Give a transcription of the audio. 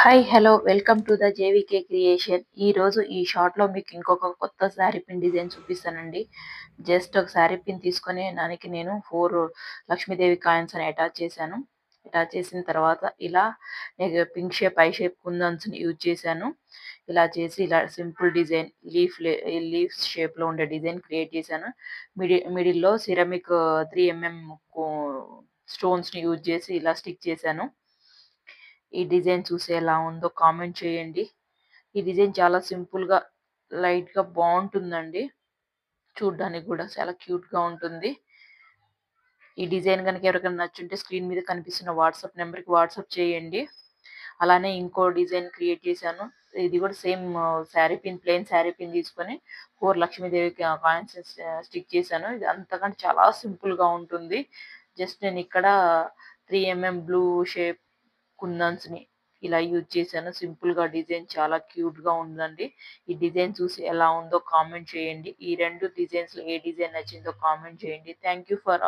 Hi hello welcome to the JVK creation. ఈరోజు ఈ షార్ట్లో మీకు ఇంకొక కొత్త శారీ పిన్ డిజైన్ చూపిస్తానండి. జస్ట్ ఒక శారీ పిన్ తీసుకొని దానికి నేను 4 లక్ష్మీదేవి కాయిన్స్ అని అటాచ్ చేశాను. అటాచ్ చేసిన తర్వాత ఇలా పింక్ షేప్ ఐ షేప్ కుందన్స్ని యూజ్ చేశాను. ఇలా చేసి ఇలా సింపుల్ డిజైన్ లీఫ్ షేప్లో ఉండే డిజైన్ క్రియేట్ చేశాను. మిడిల్లో సిరమిక్ 3mm స్టోన్స్ని యూజ్ చేసి ఇలా స్టిక్ చేశాను. ఈ డిజైన్ చూసి ఎలా ఉందో కామెంట్ చేయండి. ఈ డిజైన్ చాలా సింపుల్గా లైట్గా బాగుంటుందండి. చూడ్డానికి కూడా చాలా క్యూట్గా ఉంటుంది. ఈ డిజైన్ కనుక ఎవరికైనా నచ్చుంటే స్క్రీన్ మీద కనిపిస్తున్న వాట్సాప్ నెంబర్కి వాట్సాప్ చేయండి. అలానే ఇంకో డిజైన్ క్రియేట్ చేశాను. ఇది కూడా same sari pin, plain sari pin తీసుకొని 4 లక్ష్మీదేవి కాయిన్స్ స్టిక్ చేశాను. ఇది అంతకంటే చాలా సింపుల్గా ఉంటుంది. జస్ట్ నేను ఇక్కడ 3mm బ్లూ షేప్ కుందన్స్ని ఇలా యూజ్ చేశాను. సింపుల్గా డిజైన్ చాలా క్యూట్గా ఉందండి. ఈ డిజైన్ చూసి ఎలా ఉందో కామెంట్ చేయండి. ఈ 2 డిజైన్స్లో ఏ డిజైన్ నచ్చిందో కామెంట్ చేయండి. Thank you for